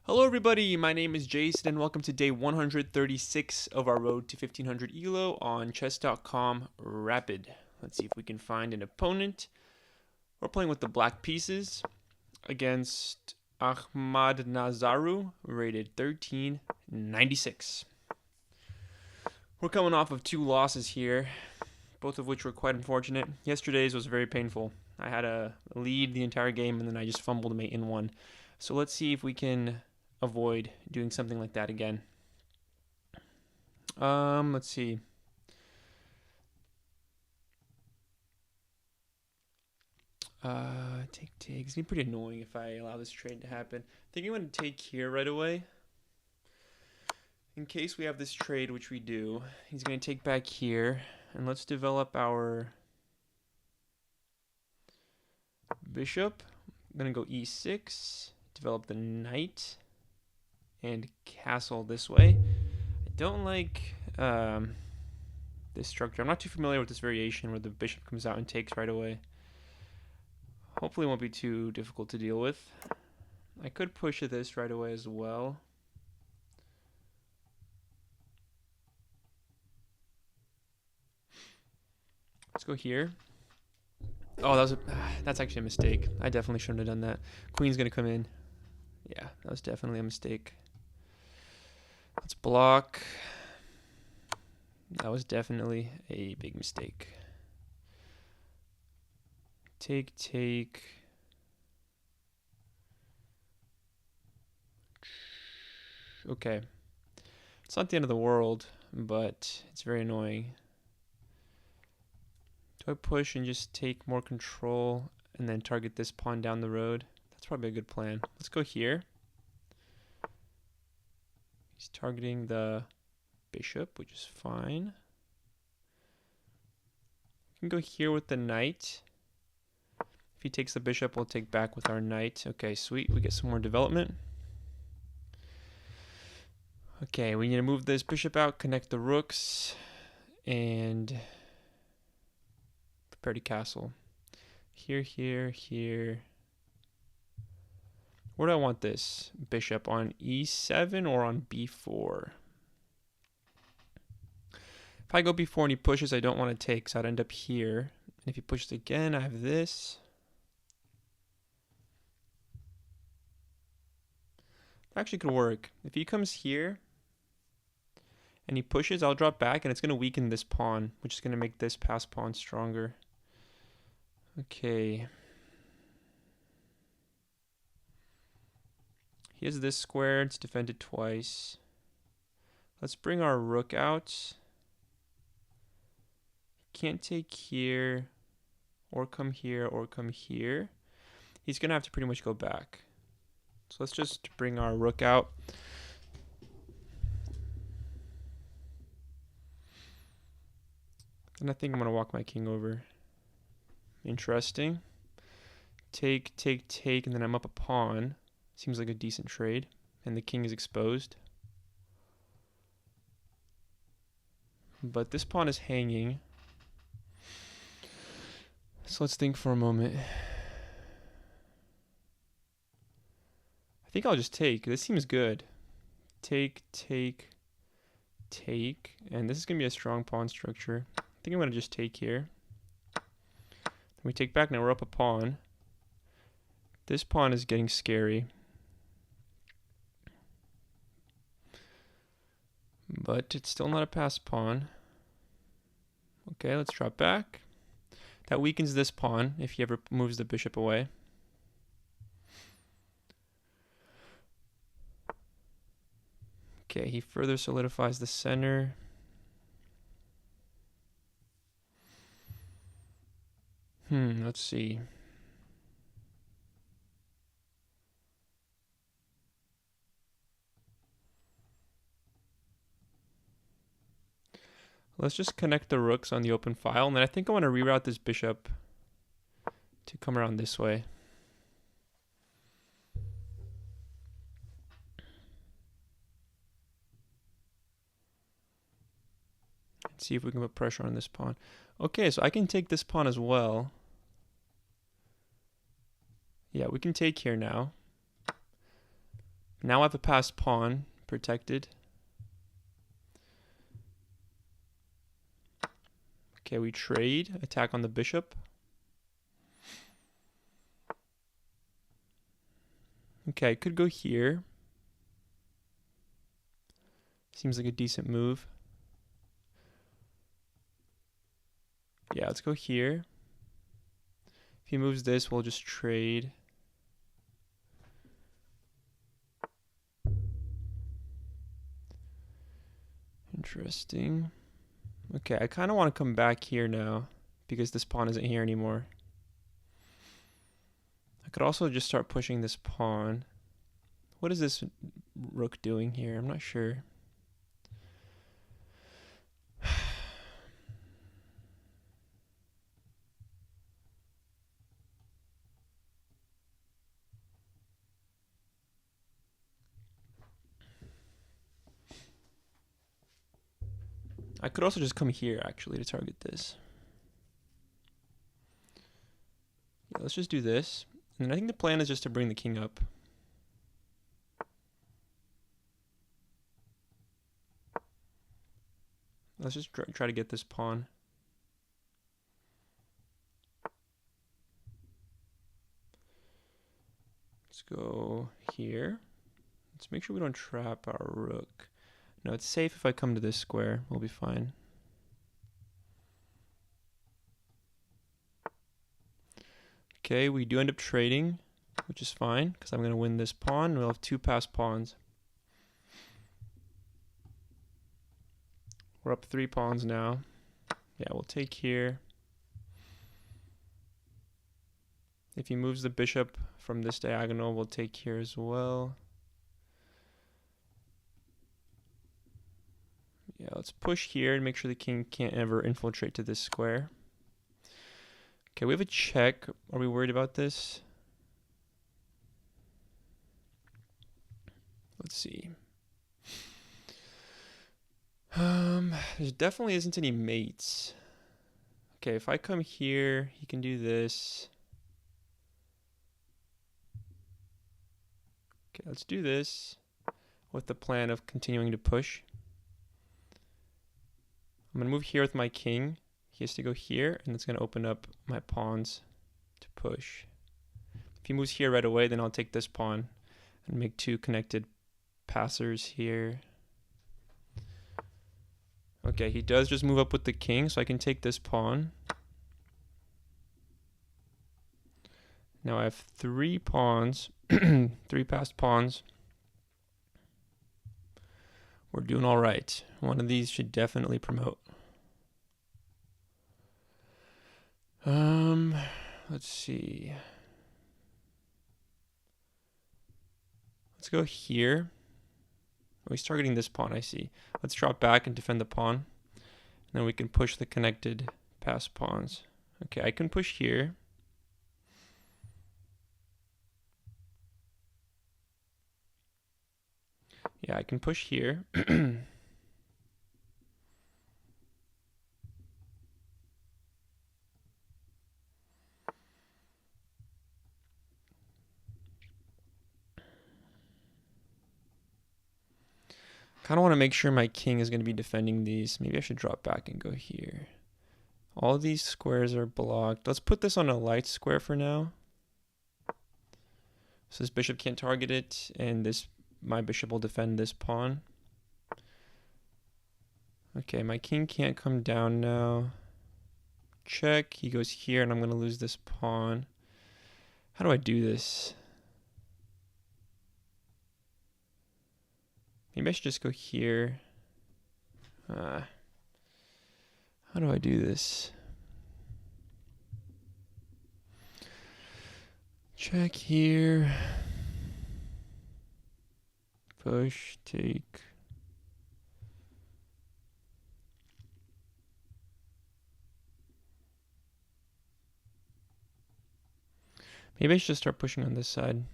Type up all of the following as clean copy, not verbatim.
Hello everybody, my name is Jason and welcome to day 136 of our road to 1500 ELO on chess.com Rapid. Let's see if we can find an opponent. We're playing with the black pieces against Ahmad Nazaru, rated 1396. We're coming off of two losses here, both of which were quite unfortunate. Yesterday's was very painful. I had a lead the entire game and then I just fumbled mate in one. So let's see if we can avoid doing something like that again. Let's see. Take. It's gonna be pretty annoying if I allow this trade to happen. I think I'm gonna take here right away. In case we have this trade, which we do, he's gonna take back here, and let's develop our bishop. I'm gonna go e6, develop the knight, and castle this way. I don't like this structure. I'm not too familiar with this variation where the bishop comes out and takes right away. Hopefully it won't be too difficult to deal with. I could push this right away as well. Let's go here. Oh, that's actually a mistake. I definitely shouldn't have done that. Queen's gonna come in. Yeah, that was definitely a mistake. Let's block. That was definitely a big mistake. Take. Okay. It's not the end of the world, but it's very annoying. Do I push and just take more control and then target this pawn down the road? That's probably a good plan. Let's go here. He's targeting the bishop, which is fine. We can go here with the knight. If he takes the bishop, we'll take back with our knight. Okay, sweet. We get some more development. Okay, we need to move this bishop out, connect the rooks, and prepare to castle. Here. Where do I want this bishop? On e7 or on b4? If I go b4 and he pushes, I don't want to take, so I'd end up here. And if he pushes again, I have this. That actually could work. If he comes here and he pushes, I'll drop back, and it's going to weaken this pawn, which is going to make this pass pawn stronger. Okay. He has this square. It's defended twice. Let's bring our rook out. Can't take here, or come here, or come here. He's going to have to pretty much go back. So let's just bring our rook out. And I think I'm going to walk my king over. Interesting. Take, and then I'm up a pawn. Seems like a decent trade. And the king is exposed. But this pawn is hanging. So let's think for a moment. I think I'll just take. This seems good. Take. And this is going to be a strong pawn structure. I think I'm going to just take here. Then we take back. Now we're up a pawn. This pawn is getting scary. But it's still not a passed pawn. Okay, let's drop back. That weakens this pawn if he ever moves the bishop away. Okay, he further solidifies the center. Let's see. Let's just connect the rooks on the open file, and then I think I want to reroute this bishop to come around this way. Let's see if we can put pressure on this pawn. Okay, so I can take this pawn as well. Yeah, we can take here now. Now I have a passed pawn protected. Okay, we trade. Attack on the bishop. Okay, I could go here. Seems like a decent move. Yeah, let's go here. If he moves this, we'll just trade. Interesting. Okay, I kind of want to come back here now because this pawn isn't here anymore. I could also just start pushing this pawn. What is this rook doing here? I'm not sure. I could also just come here actually to target this. Yeah, let's just do this. And I think the plan is just to bring the king up. Let's just try to get this pawn. Let's go here. Let's make sure we don't trap our rook. No, it's safe if I come to this square. We'll be fine. Okay, we do end up trading, which is fine because I'm going to win this pawn. We'll have two passed pawns. We're up 3 pawns now. Yeah, we'll take here. If he moves the bishop from this diagonal, we'll take here as well. Yeah, let's push here and make sure the king can't ever infiltrate to this square. Okay, we have a check. Are we worried about this? Let's see. There definitely isn't any mates. Okay, if I come here, he can do this. Okay, let's do this with the plan of continuing to push. I'm going to move here with my king. He has to go here, and it's going to open up my pawns to push. If he moves here right away, then I'll take this pawn and make 2 connected passers here. Okay, he does just move up with the king, so I can take this pawn. Now I have 3 pawns, 3 passed pawns. We're doing all right. One of these should definitely promote. Let's see. Let's go here. Oh, he's targeting this pawn, I see. Let's drop back and defend the pawn. And then we can push the connected passed pawns. Okay, I can push here. Yeah, I can push here. Kind of want to make sure my king is going to be defending these. Maybe I should drop back and go here. All of these squares are blocked. Let's put this on a light square for now. So this bishop can't target it, and my bishop will defend this pawn. Okay, my king can't come down now. Check. He goes here, and I'm going to lose this pawn. How do I do this? Maybe I should just go here. How do I do this? Check here. Push, take. Maybe I should start pushing on this side.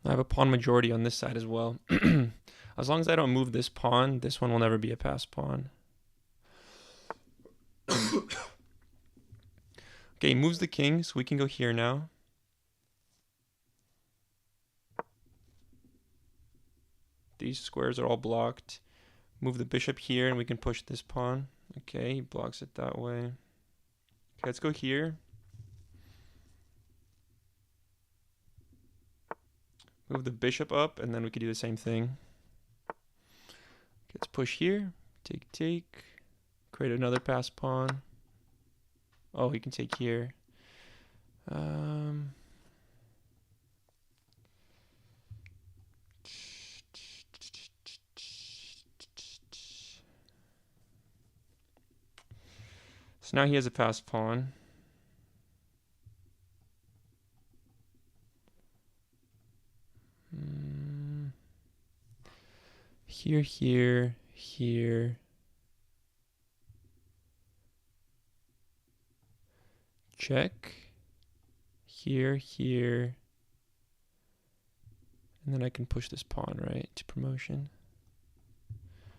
I have a pawn majority on this side as well. As long as I don't move this pawn, this one will never be a passed pawn. Okay, he moves the king, so we can go here now. These squares are all blocked. Move the bishop here, and we can push this pawn. Okay, he blocks it that way. Okay, let's go here. Move the bishop up, and then we could do the same thing. Okay, let's push here. Take, take. Create another pass pawn. Oh, he can take here. So now he has a pass pawn. Here, here, here. Check. Here, here. And then I can push this pawn, right, to promotion.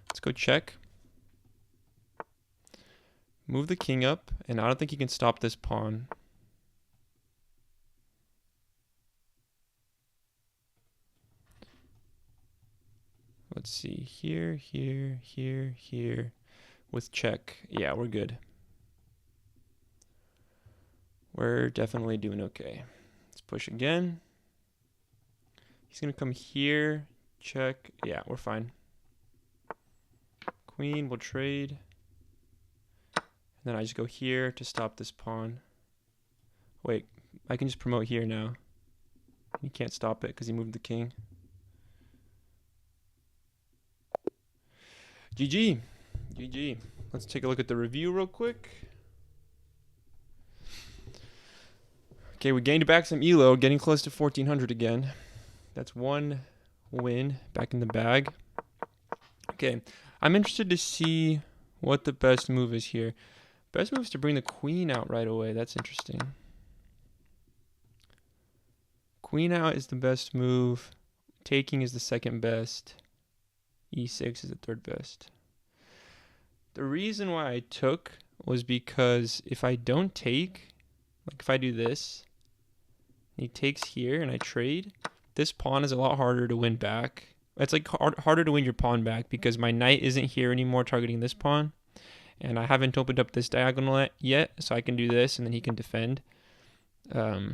Let's go check. Move the king up, and I don't think he can stop this pawn. Let's see, here, here, here, here, with check. Yeah, we're good. We're definitely doing okay. Let's push again. He's gonna come here, check. Yeah, we're fine. Queen, we'll trade. And then I just go here to stop this pawn. Wait, I can just promote here now. He can't stop it because he moved the king. GG. GG. Let's take a look at the review real quick. Okay, we gained back some elo, getting close to 1400 again. That's one win back in the bag. Okay, I'm interested to see what the best move is here. Best move is to bring the queen out right away. That's interesting. Queen out is the best move. Taking is the second best. E6 is the third best. The reason why I took was because if I don't take, like if I do this, he takes here and I trade, this pawn is a lot harder to win back. It's like harder to win your pawn back because my knight isn't here anymore targeting this pawn. And I haven't opened up this diagonal yet, so I can do this and then he can defend. So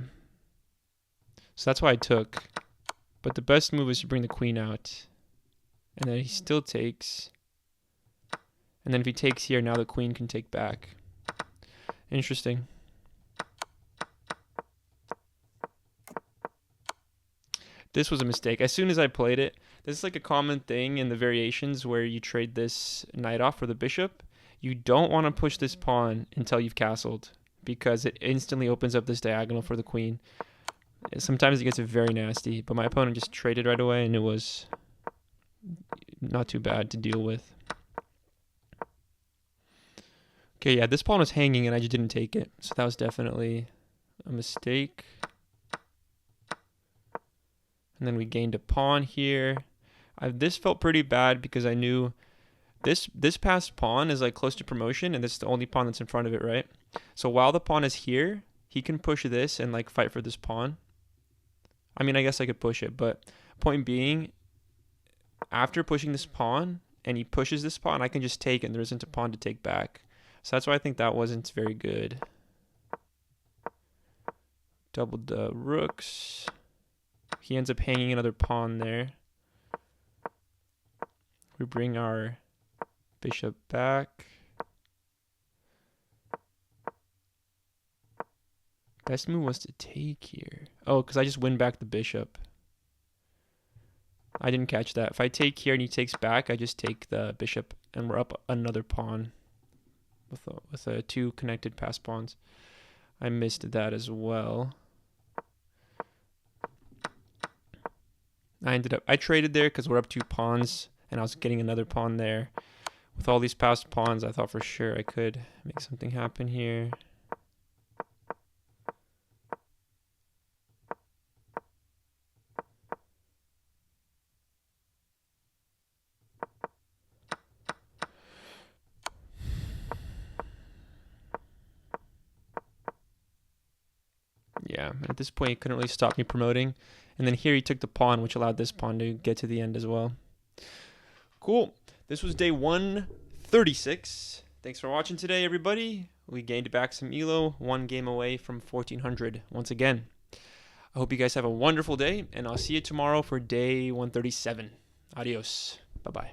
that's why I took. But the best move is to bring the queen out. And then he still takes. And then if he takes here, now the queen can take back. Interesting. This was a mistake. As soon as I played it, this is like a common thing in the variations where you trade this knight off for the bishop. You don't want to push this pawn until you've castled because it instantly opens up this diagonal for the queen. Sometimes it gets very nasty, but my opponent just traded right away and it was not too bad to deal with. Okay, yeah, this pawn was hanging and I just didn't take it. So that was definitely a mistake. And then we gained a pawn here. This felt pretty bad because I knew this passed pawn is like close to promotion and this is the only pawn that's in front of it, right? So while the pawn is here, he can push this and like fight for this pawn. I mean, I guess I could push it, but point being, after pushing this pawn and he pushes this pawn, I can just take it and there isn't a pawn to take back. So that's why I think that wasn't very good. Doubled the rooks. He ends up hanging another pawn there. We bring our bishop back. Best move was to take here. Oh, because I just win back the bishop. I didn't catch that. If I take here and he takes back, I just take the bishop and we're up another pawn with two connected pass pawns. I missed that as well. I traded there because we're up 2 pawns and I was getting another pawn there. With all these passed pawns, I thought for sure I could make something happen here. Yeah, and at this point, he couldn't really stop me promoting. And then here he took the pawn, which allowed this pawn to get to the end as well. Cool. This was day 136. Thanks for watching today, everybody. We gained back some elo, 1 game away from 1400 once again. I hope you guys have a wonderful day, and I'll see you tomorrow for day 137. Adios. Bye-bye.